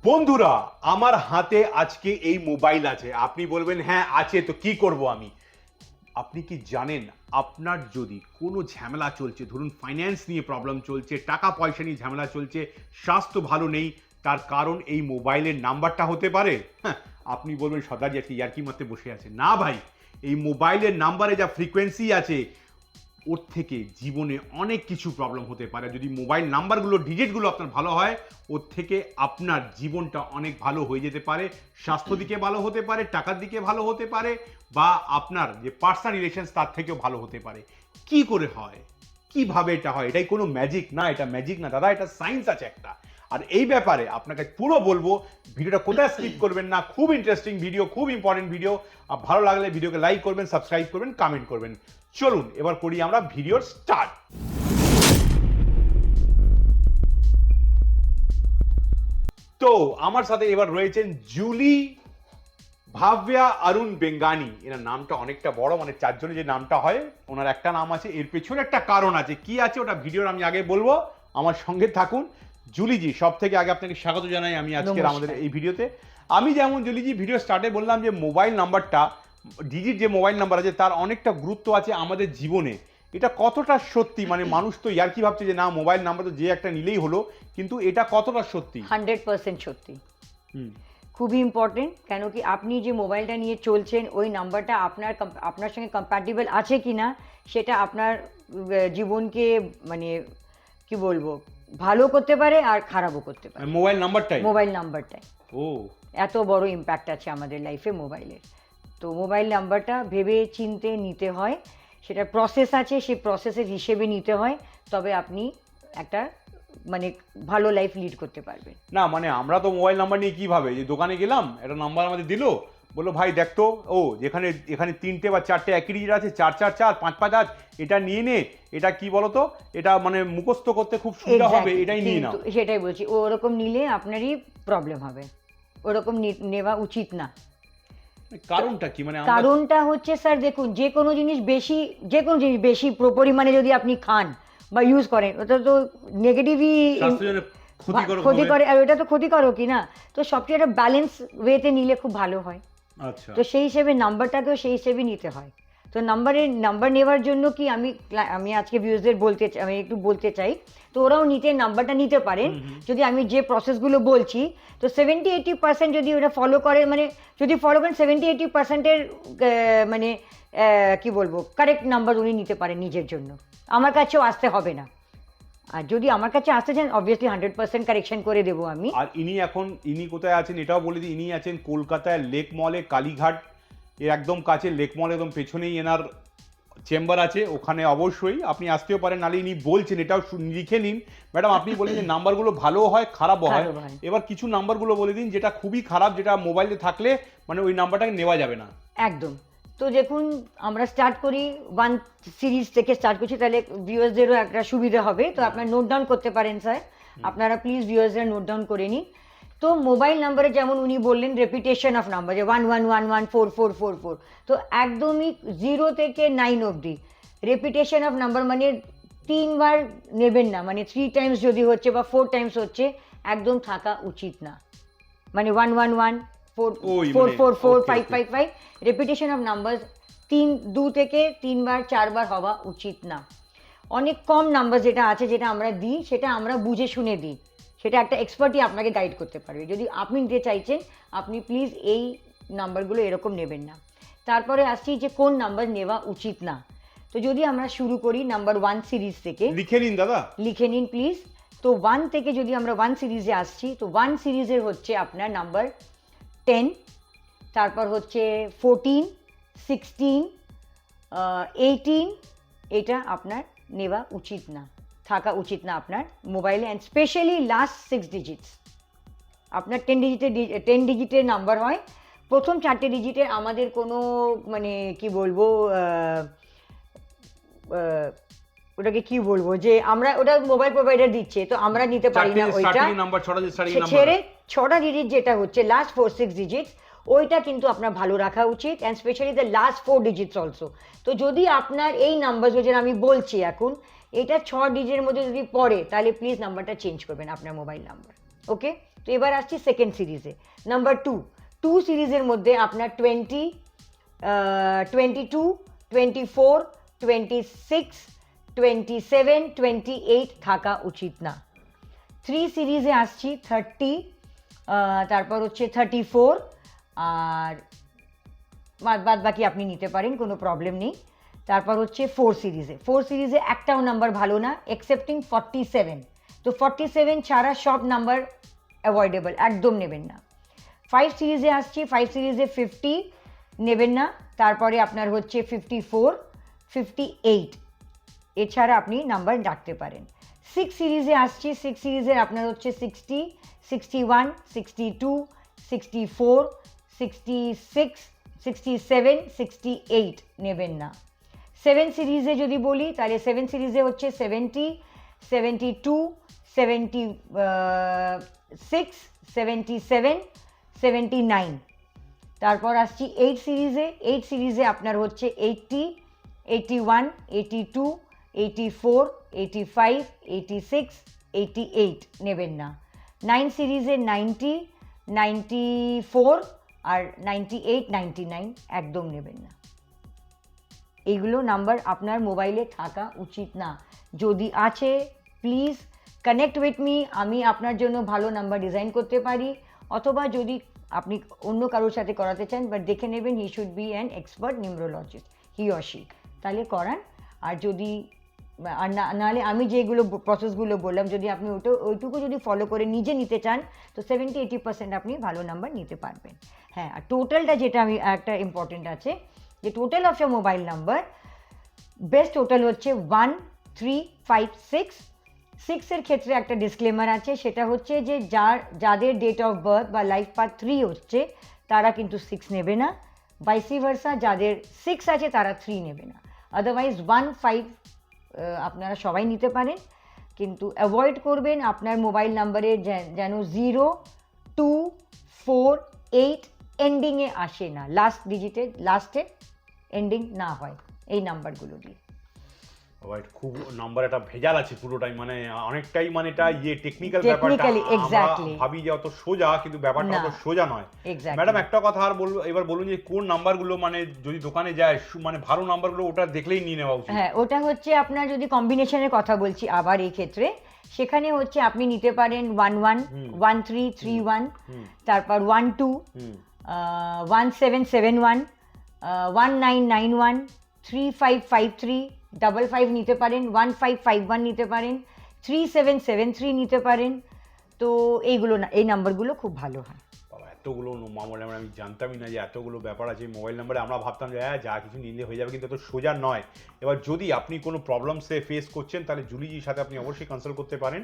বন্ধুরা, আমার হাতে আজকে এই মোবাইল আছে। আপনি বলবেন হ্যাঁ আছে, তো কি করব আমি? আপনি কি জানেন, আপনার যদি কোনো ঝামেলা চলছে, ধরুন ফাইন্যান্স নিয়ে প্রবলেম চলছে, টাকা পয়সা নিয়ে ঝামেলা চলছে, স্বাস্থ্য ভালো নেই, তার কারণ এই মোবাইলের নাম্বারটা হতে পারে? হ্যাঁ, আপনি বলবেন সর্দারজি আজকে ইয়ার্কি মারতে বসে আছে। না ভাই, এই মোবাইলের নাম্বারে যা ফ্রিকোয়েন্সি আছে ওর থেকে জীবনে অনেক কিছু প্রবলেম হতে পারে। যদি মোবাইল নাম্বারগুলো ডিজিটগুলো আপনার ভালো হয়, ওর থেকে আপনার জীবনটা অনেক ভালো হয়ে যেতে পারে। স্বাস্থ্য দিকে ভালো হতে পারে, টাকার দিকে ভালো হতে পারে, বা আপনার যে পার্সোনাল রিলেশনস তার থেকেও ভালো হতে পারে। কি করে হয়, কিভাবে এটা হয়? এটাই কোনো ম্যাজিক না, এটা ম্যাজিক না দাদা, এটা সায়েন্স আছে একটা। আর এই ব্যাপারে আপনাকে পুরো বলবো, ভিডিওটা কোথায় স্কিপ করবেন না। খুব ইন্টারেস্টিং ভিডিও, খুব ইম্পর্টেন্ট ভিডিও। আর ভালো লাগলে ভিডিওকে লাইক করবেন, সাবস্ক্রাইব করবেন, কমেন্ট করবেন। চলুন এবার করি আমরা ভিডিওর স্টার্ট। তো আমার সাথে এবার রয়েছেন জুলি ভাব্যা অরুণ বেঙ্গানি। এনার নামটা অনেকটা বড়, মানে চারজনে যে নামটা হয় ওনার একটা নাম আছে, এর পেছনে একটা কারণ আছে। কি আছে ওটা ভিডিওর আমি আগে বলবো, আমার সঙ্গে থাকুন। জুলিজি, সব থেকে আগে আপনাকে স্বাগত জানাই আমি আজকের আমাদের এই ভিডিওতে। আমি যেমন জুলিজি ভিডিও স্টার্টে বললাম যে মোবাইল নাম্বারটা, ডিজিট যে মোবাইল নাম্বার আছে তার অনেকটা গুরুত্ব আছে আমাদের জীবনে। এটা কতটা সত্যি? মানে মানুষ তো ইয়ার্কি ভাবছে যে না মোবাইল নাম্বার তো যে একটা নিলেই হলো, কিন্তু এটা কতটা সত্যি? 100% সত্যি। হুম। খুবই ইম্পর্টেন্ট, কেন কি আপনি যে মোবাইলটা নিয়ে চলছেন ওই নাম্বারটা আপনার সঙ্গে কম্প্যাটিবল আছে কি না, সেটা আপনার জীবনকে মানে কি বলবো, ভালো করতে পারে আর খারাপও করতে পারে। মোবাইল নাম্বারটাই? মোবাইল নাম্বারটাই ও, এত বড় ইম্প্যাক্ট আছে আমাদের লাইফে মোবাইলের। তো মোবাইল নাম্বারটা ভেবে চিনতে নিতে হয়, সেটা প্রসেস আছে, সেই প্রসেসের হিসেবে নিতে হয়, তবে আপনি একটা মানে ভালো লাইফ লিড করতে পারবেন। না মানে আমরা তো মোবাইল নাম্বার নিয়ে কিভাবে, যে দোকানে গেলাম একটা নাম্বার আমাদের দিল, বললো ভাই দেখতো, ও যেখানে এখানে 3টে বা 4টে একই ডিজিট আছে, 4 4 4 5 5 8, এটা নিয়ে নে। এটা কি বলতো, এটা মানে মুখস্থ করতে খুব সুবিধা হবে, Exactly, এটাই নিয়ে নাও। কিন্তু সেটাই বলছি, ওরকম নিলে আপনারই প্রবলেম হবে, ওরকম নেওয়া উচিত না। কারণটা কি মানে কারণটা হচ্ছে স্যার দেখুন, যে কোনো জিনিস বেশি পরিমাণে যদি আপনি খান বা ইউজ করেন, ওটা তো নেগেটিভই স্বাস্থ্যের জন্য ক্ষতি হবে। করে, আর ওটা তো ক্ষতিকারক কি না। তো সবচেয়ে একটা ব্যালেন্স ওয়েতে নিলে খুব ভালো হয়। আচ্ছা, তো সেই হিসেবে নাম্বারটাকেও সেই হিসেবে নিতে হয়। তো নাম্বার নেওয়ার জন্য কি আমি আজকে ভিউজদের আমি একটু বলতে চাই, তো ওরাও নাম্বারটা নিতে পারেন যদি আমি যে প্রসেসগুলো বলছি। তো 70-80% যদি ওরা ফলো করে, মানে যদি ফলো করেন 70-80%-এর মানে কি বলবো, কারেক্ট নাম্বার উনি নিতে পারেন নিজের জন্য, আমার কাছেও আসতে হবে না। আর যদি আমার কাছে আসতে চান, অবভিয়াসলি 100% কারেকশন করে দেবো আমি। আর ইনি কোথায় আছেন এটাও বলে দিই। ইনি আছেন কলকাতায় লেক মলে, কালীঘাট এর একদম কাছে। লেক মল একদম পেছনেই এনার চেম্বার আছে, ওখানে অবশ্যই আপনি আসতেও পারেন। নালে ইনি বলছেন, এটাও লিখে নিন ম্যাডাম। আপনি বলেন যে নাম্বারগুলো ভালো হয়, খারাপও হয়। এবার কিছু নাম্বারগুলো বলে দিন যেটা খুবই খারাপ, যেটা মোবাইলে থাকলে মানে ওই নাম্বারটাকে নেওয়া যাবে না। একদম। তো দেখুন, আমরা স্টার্ট করি 1 সিরিজ থেকে স্টার্ট করছি, তাহলে ভিউয়ার্সদেরও একটা সুবিধা হবে। তো আপনারা নোট ডাউন করতে পারেন স্যার, আপনারা প্লিজ ভিউয়ার্সরা নোট ডাউন করে নিন। তো মোবাইল নাম্বারে যেমন উনি বললেন রেপিটেশন অফ নাম্বার, যে 11114444, তো একদমই 0 থেকে 9 অবধি রেপিটেশন অফ নাম্বার, মানে 3বার নেবেন না, মানে 3 টাইমস যদি হচ্ছে বা 4 টাইমস হচ্ছে, একদম থাকা উচিত না। মানে 111 444 555 রেপিটেশন অফ নাম্বারস 2 থেকে 3বার 4বার হওয়া উচিত না। অনেক কম নাম্বার যেটা আছে, যেটা আমরা দিই, সেটা আমরা বুঝে শুনে দিই, সেটা একটা এক্সপার্টই আপনাকে গাইড করতে পারবে। যদি আপনি নিতে চাইছেন, আপনি প্লিজ এই নাম্বারগুলো এরকম নেবেন না। তারপরে আসছি যে কোন নাম্বার নেওয়া উচিত না। তো যদি আমরা শুরু করি নাম্বার 1 সিরিজ থেকে, লিখে নিন দাদা, লিখে নিন প্লিজ। তো 1 থেকে যদি আমরা 1 সিরিজে আসছি, তো 1 সিরিজের হচ্ছে আপনার নাম্বার 10, তারপর হচ্ছে 14, 16, 18, এটা আপনার নেওয়া উচিত না, থাকা উচিত না আপনার মোবাইলে। অ্যান্ড স্পেশালি লাস্ট 6 ডিজিটস আপনার 10 ডিজিটের নাম্বার হয়। প্রথম 4টে ডিজিটের আমাদের কোনো মানে কি বলবো, ওটাকে কি বলবো, যে আমরা ওটা মোবাইল প্রোভাইডার দিচ্ছে, তো আমরা নিতে পারি না ওইটা। ছেড়ে 6টা ডিজিট যেটা হচ্ছে লাস্ট 4-6 ডিজিটস, ওইটা কিন্তু আপনার ভালো রাখা উচিত। And specially the last 4 digits also. তো যদি আপনার এই নাম্বার যেটা আমি বলছি এখন, এটা 6 ডিজিটের মধ্যে যদি পড়ে, তাহলে প্লিজ নাম্বারটা চেঞ্জ করবেন, আপনার মোবাইল নাম্বার। ওকে, তো এবার আসছি সেকেন্ড সিরিজে। নাম্বার 2 সিরিজের মধ্যে আপনার 20, 22, 24, 26, 27, 28 থাকা উচিত না। 3 সিরিজে আসছি 30, তারপর হচ্ছে 34, আর বাদ বাকি আপনি নিতে পারেন, কোনো প্রবলেম নেই। তারপর হচ্ছে 4 সিরিজে একটাও নাম্বার ভালো না এক্সেপ্টিং 47। তো 47 ছাড়া সব নাম্বার অ্যাভয়েডেবল, একদম নেবেন না। 5 সিরিজে আসছি, 5 সিরিজে 50 নেবেন না। তারপরে আপনার হচ্ছে 54, 58, এছাড়া আপনি নাম্বার রাখতে পারেন। 6 সিরিজে আসছি, 6 সিরিজের আপনার হচ্ছে 60, 61, 62, 64, 66, 67, 68 নেবেন না। 7 সিরিজে যদি বলি তাহলে 7 সিরিজে হচ্ছে 70, 72, 76, 77, 79। তারপর আসছি 8 সিরিজে। 8 সিরিজে আপনার হচ্ছে 80, 81, 82, 84, 85, 86, 88 নেবেন না। 9 সিরিজে 90, 94 আর 98, 99 একদম নেবেন না। এইগুলো নাম্বার আপনার মোবাইলে থাকা উচিত না। যদি আছে প্লিজ কানেক্ট উইথ মি, আমি আপনার জন্য ভালো নাম্বার ডিজাইন করতে পারি, অথবা যদি আপনি অন্য কারোর সাথে করাতে চান বাট দেখে নেবেন he should be an expert numerologist, he or she, তাহলে করান। আর যদি নাহলে আমি যেগুলো প্রসেসগুলো বললাম যদি আপনি ওইটুকু যদি ফলো করে নিজে নিতে চান তো 70-80% আপনি ভালো নাম্বার নিতে পারবেন। হ্যাঁ, আর টোটালটা যেটা আমি একটা ইম্পর্টেন্ট আছে যে total of year mobile number best total হচ্ছে 1356। 6-এর ক্ষেত্রে একটা ডিসক্লেমার আছে, সেটা হচ্ছে যে যাদের ডেট অফ বার্থ বা লাইফ পাথ 3 হচ্ছে তারা কিন্তু 6 নেবে না, ভাইসি ভার্সা যাদের 6 আছে তারা 3 নেবে না। আদারওয়াইজ 1-5 আপনারা সবাই নিতে পারেন, কিন্তু অ্যাভয়েড করবেন আপনার মোবাইল নাম্বারের যেন 0, 2, 4, 8 এন্ডিংয়ে আসে না, লাস্টে এন্ডিং না হয় এই নাম্বারগুলো দিয়ে। রাইট, খুব নাম্বার একটা ভেজাল আছে পুরোটাই, মানে অনেকটাই মানে এটা টেকনিক্যাল ব্যাপারটা Technically, আমরা exactly. ভাবি যে অত সোজা, কিন্তু ব্যাপারটা না, অত সোজা নয়। exactly. ম্যাডাম একটা কথা আর বলবো, এবার বলুন যে কোন নাম্বারগুলো মানে যদি দোকানে যায় মানে ভালো নাম্বারগুলো ওটা দেখলেই নিয়ে নেওয়া উচিত? হ্যাঁ, ওটা হচ্ছে আপনার যদি কম্বিনেশনের কথা বলছি আবার এই ক্ষেত্রে, সেখানে হচ্ছে আপনি নিতে পারেন 11, 13, 31, তারপর 12, 1771, 1991, 3553, 55 নিতে পারেন, 1551 নিতে পারেন, 3773 নিতে পারেন। তো এইগুলো না, এই নাম্বারগুলো খুব ভালো হয়। বাবা, এতগুলো মোবাইল নাম্বার আমি জানতামই না যে এতগুলো ব্যাপার আছে এই মোবাইল নাম্বারে। আমরা ভাবতাম যে হ্যাঁ যা কিছু নিলে হয়ে যাবে, কিন্তু এত সোজা নয়। এবার যদি আপনি কোনো প্রবলেমসে ফেস করছেন তাহলে জুলিজির সাথে আপনি অবশ্যই কনসাল্ট করতে পারেন।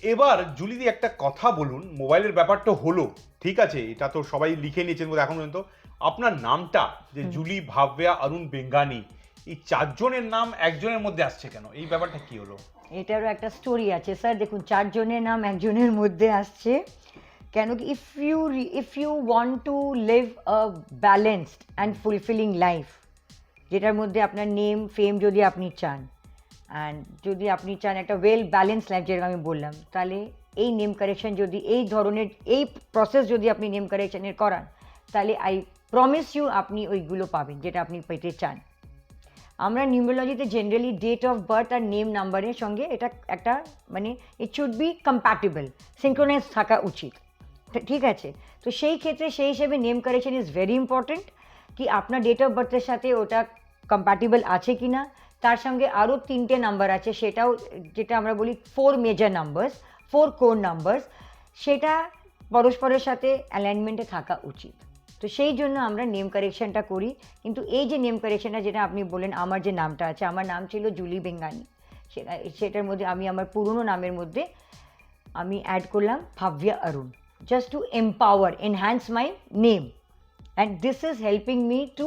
এবার জুলিদি একটা কথা বলুন, মোবাইলের ব্যাপারটা হলো ঠিক আছে, এটা তো সবাই লিখে নিয়েছেন বোধ এখন পর্যন্ত, আপনার নামটা যে জুলি ভাব্যা অরুণ বেঙ্গানি, এই 4 জনের নাম একজনের মধ্যে আসছে কেন? এই ব্যাপারটা কি হলো? এটারও একটা স্টোরি আছে স্যার। দেখুন, 4 জনের নাম একজনের মধ্যে আসছে কেন কি, if you want to live a balanced and fulfilling life, যেটার মধ্যে আপনার নেম ফেম যদি আপনি চান, অ্যান্ড যদি আপনি চান একটা ওয়েল ব্যালেন্স লাইফ যেরকম আমি বললাম, তাহলে এই নেম কারেকশন যদি এই ধরনের এই প্রসেস যদি আপনি নেম কারেকশনের করান, তাহলে আই প্রমিস ইউ আপনি ওইগুলো পাবেন যেটা আপনি পেতে চান। আমরা নিউমোলজিতে জেনারেলি ডেট অফ বার্থ আর নেম নাম্বারের সঙ্গে এটা একটা মানে it should be compatible, synchronize থাকা উচিত, ঠিক আছে? তো সেই ক্ষেত্রে সেই হিসেবে name correction is very important, কি আপনার ডেট অফ বার্থের সাথে ওটা কম্প্যাটেবল আছে কি না। তার সঙ্গে আরও 3টে নাম্বার আছে, সেটাও যেটা আমরা বলি 4 মেজর নাম্বারস, 4 কোর নাম্বারস, সেটা পরস্পরের সাথে অ্যালাইনমেন্টে থাকা উচিত। তো সেই জন্য আমরা নেম কারেকশনটা করি। কিন্তু এই যে নেম কারেকশনটা যেটা আপনি বললেন, আমার যে নামটা আছে, আমার নাম ছিল জুলি বেঙ্গানি, সেটার মধ্যে আমি আমার পুরনো নামের মধ্যে আমি অ্যাড করলাম ভাব্যা অরুণ, just to empower, enhance my name, and this is helping me to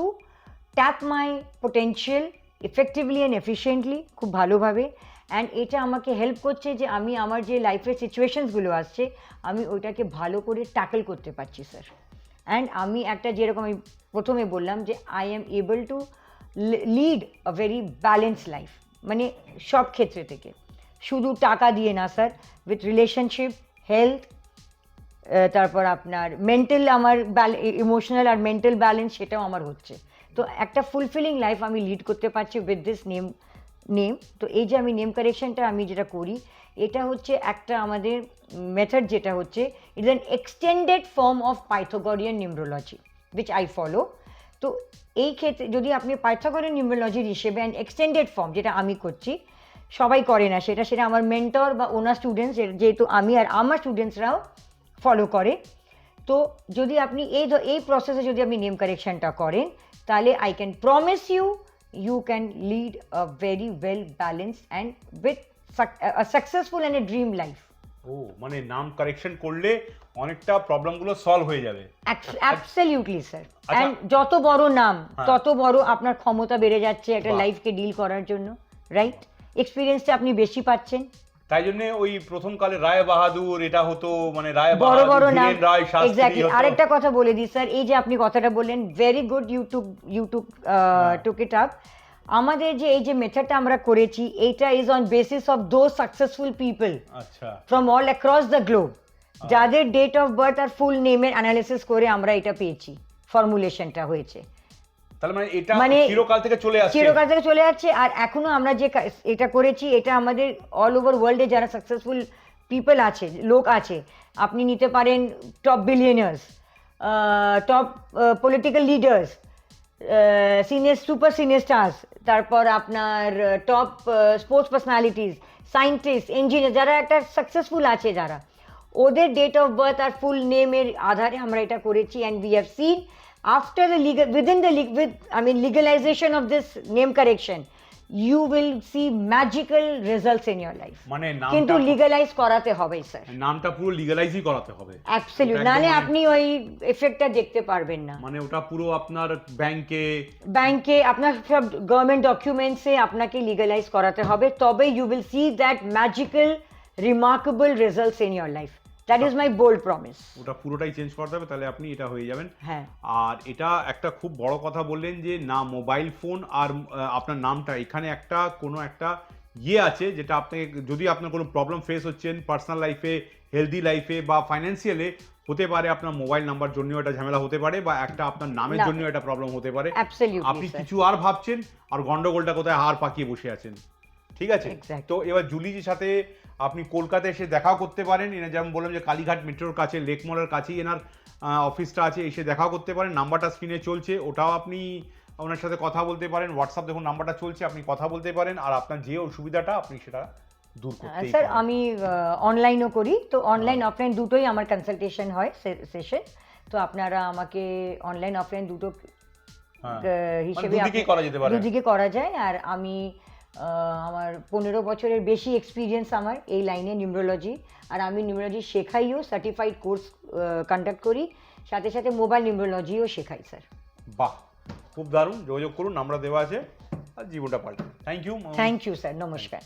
tap my potential effectively and efficiently, খুব ভালোভাবে। অ্যান্ড এটা আমাকে হেল্প করছে যে আমি আমার যে লাইফের সিচুয়েশনসগুলো আসছে আমি ওইটাকে ভালো করে ট্যাকল করতে পারছি স্যার। অ্যান্ড আমি একটা যেরকম আমি প্রথমে বললাম যে I am able to lead a very balance life, মানে সব ক্ষেত্রে থেকে, শুধু টাকা দিয়ে না স্যার, উইথ রিলেশনশিপ, হেলথ, তারপর আপনার মেন্টাল আমার ইমোশনাল আর মেন্টাল ব্যালেন্স সেটাও আমার হচ্ছে। তো একটা ফুলফিলিং লাইফ আমি লিড করতে পারছি উইথ দিস নেম। তো এই যে আমি নেম কারেকশনটা আমি যেটা করি, এটা হচ্ছে একটা আমাদের মেথড, যেটা হচ্ছে it's an extended form of Pythagorean numerology which I follow. তো এই ক্ষেত্রে যদি আপনি পাইথাগোরিয়ান নিউমরোলজির হিসেবে অ্যান এক্সটেন্ডেড ফর্ম, যেটা আমি করছি, সবাই করে না সেটা আমার মেন্টর বা ওনার স্টুডেন্টস, যেহেতু আমি আর আমার স্টুডেন্টসরাও ফলো করে। তো যদি আপনি এই প্রসেসে যদি আপনি নেম কারেকশনটা করেন, তাহলে I can promise you can lead a very well balanced and with a successful and a dream life. ও মানে নাম কারেকশন করলে অনেকটা প্রবলেমগুলো সলভ হয়ে যাবে। Absolutely sir. আচ্ছা। অ্যান্ড যত বড় নাম হ্যাঁ। তত বড় আপনার ক্ষমতা বেড়ে যাচ্ছে একটা বাহ। লাইফকে ডিল করার জন্য, রাইট? এক্সপিরিয়েন্সটা আপনি বেশি পাচ্ছেন। তাই জন্য ওই প্রথম কালে রায় বাহাদুর এটা হতো, মানে রায় বড় বাহাদুর, বড় নাম, ধীরেন রায় শাস্ত্রী এক্স্যাক্টলি। হতো। আরেকটা কথা বলে দিই স্যার, এই যে আপনি কথাটা বললেন, very good, YouTube took it up. আমাদের যে এই যে মেথডটা আমরা করেছি, এইটা is on basis of those successful people আচ্ছা। From all across the globe, যাদের ডেট অফ বার্থ আর ফুল নেমের অ্যানালিসিস করে আমরা এটা পেয়েছি, ফর্মুলেশনটা হয়েছে। তাহলে মানে এটা মানে চিরকাল থেকে চলে আসছে। চিরকাল থেকে চলে যাচ্ছে। আর এখনো আমরা যে এটা করেছি, এটা আমাদের অল ওভার ওয়ার্ল্ডে যারা সাকসেসফুল পিপল আছে, লোক আছে, আপনি নিতে পারেন top বিলিয়নার্স, top political leaders, super senior stars, তারপর আপনার top sports personalities, scientist, engineer, যারা একটা সাকসেসফুল আছে, যারা ওদের ডেট অফ বার্থ আর ফুল নেমের আধারে আমরা এটা করেছি। And we have seen after the legalization of this name correction, you will see magical results in your life. মানে কিন্তু নামটা লিগালাইজ করাতে হবে স্যার, নামটা পুরো লিগ্যালাইজই করাতে হবে। অ্যাবসলিউট, ওটা নাহলে একদম আপনি ওই এফেক্টটা দেখতে পারবেন না। মানে ওটা পুরো আপনার ব্যাংকে আপনার সব গভর্নমেন্ট ডকুমেন্টসে আপনাকে লিগালাইজ করাতে হবে, তবে you will see that magical remarkable results in your life. That is my bold promise. ওটা পুরোটাই চেঞ্জ করতে হবে, তাহলে আপনি এটা হয়ে যাবেন। হ্যাঁ। আর এটা একটা খুব বড় কথা বললেন যে না, মোবাইল ফোন আর আপনার নামটা, এখানে একটা কোনো একটা আছে, যেটা আপনাকে যদি আপনার কোনো প্রবলেম ফেস হচ্ছেন পার্সোনাল লাইফে, হেলদি লাইফে বা ফাইন্যান্সিয়ালে, হতে পারে আপনার মোবাইল নাম্বার জন্য এটা ঝামেলা হতে পারে, বা একটা আপনার নামের জন্য এটা প্রবলেম হতে পারে। Absolutely, আপনি sir. কিছু আর ভাবছেন আর গন্ডগোলটা কোথায় হার পাকিয়ে বসে আছেন। ঠিক আছে। Exactly. তো এবার জুলিজির সাথে আপনি কলকাতায় এসে দেখাও করতে পারেন। এনার যেমন বললাম যে কালীঘাট মেট্রোর কাছে, লেক মলের কাছেই এনার অফিসটা আছে, এসে দেখাও করতে পারেন। নাম্বারটা স্ক্রিনে চলছে, ওটাও আপনি ওনার সাথে কথা বলতে পারেন। হোয়াটসঅ্যাপ দেখুন নাম্বারটা চলছে, আপনি কথা বলতে পারেন। আর আপনার যে অসুবিধাটা আপনি সেটা দূর করতে স্যার আমি অনলাইনও করি, তো অনলাইন অফলাইন দুটোই আমার কনসালটেশন হয় সেশন। তো আপনারা আমাকে অনলাইন অফলাইন দুটো হিসেবে দুদিকে করা যায়। আর আমি আমার 15 বছরের বেশি এক্সপিরিয়েন্স আমার এই লাইনে নিউমরোলজি, আর আমি নিউমরোলজি শেখাইও, সার্টিফাইড কোর্স কন্ডাক্ট করি, সাথে সাথে মোবাইল নিউমরোলজিও শেখাই স্যার। বাহ, খুব দারুণ। যোগাযোগ করুন, নাম্বার দেওয়া আছে, আর জীবনটা পাল্টান। থ্যাংক ইউ স্যার, নমস্কার।